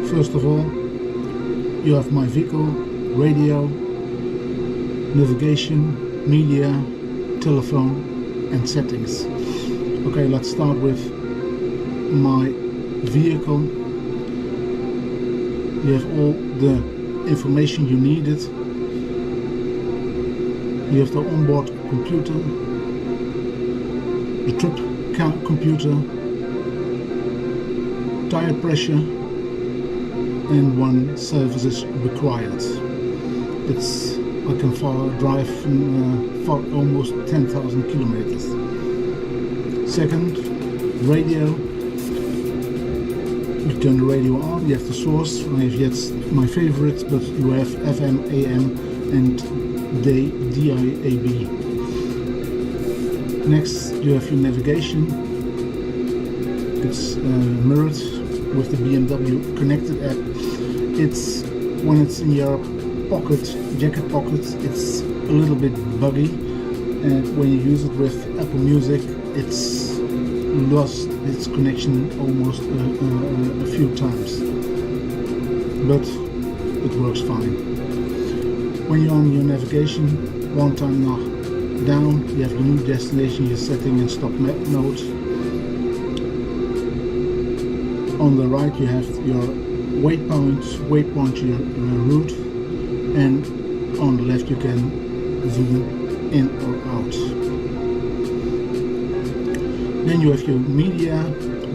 First of all, you have my vehicle, radio, navigation, media, telephone and settings. Okay, let's start with my vehicle. You have all the information you needed. You have the onboard computer, the trip computer, tire pressure, and one service is required. I can drive for almost 10,000 kilometers. Second, radio. You turn the radio on, you have the source. I have yet my favorites, but you have FM, AM and DAB. Next, you have your navigation. It's mirrored with the BMW connected app. When it's in your jacket pocket, it's a little bit buggy, and when you use it with Apple Music, it's lost its connection almost a few times, but it works fine. When you're on your navigation, one time down, you have your new destination, your setting and stop mode. On the right you have your waypoint your route, and on the left you can zoom in or out. Then you have your media.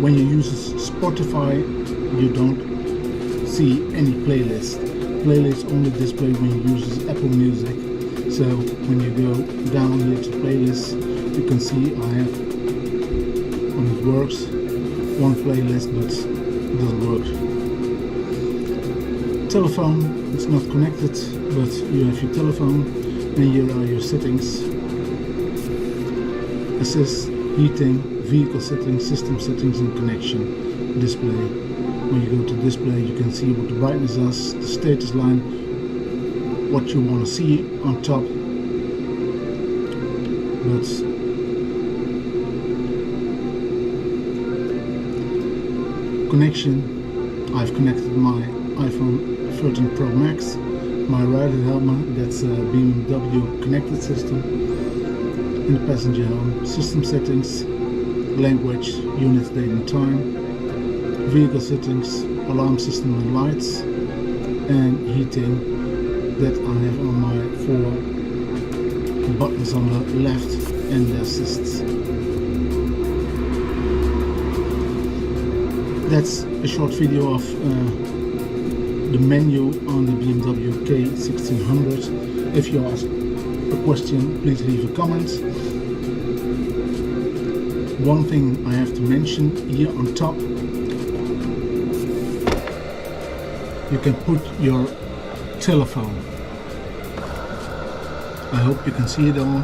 When you use Spotify, you don't see any playlist. Playlist only display when you use Apple Music. So when you go down here to playlist, you can see I have, when it works, one playlist, but it doesn't work. Telephone, it's not connected, but you have your telephone, and here are your settings. Assist, heating, vehicle settings, system settings and connection. Display. When you go to display, you can see what the brightness is, the status line, what you want to see on top. But connection, I've connected my iPhone 13 Pro Max, my rider helmet, that's a BMW connected system, in the passenger helm, system settings, language, units, date and time, vehicle settings, alarm system and lights, and heating that I have on my 4 buttons on the left and the assists. That's a short video of the menu on the BMW K1600. If you ask a question, please leave a comment. One thing I have to mention here on top, you can put your telephone. I hope you can see it all.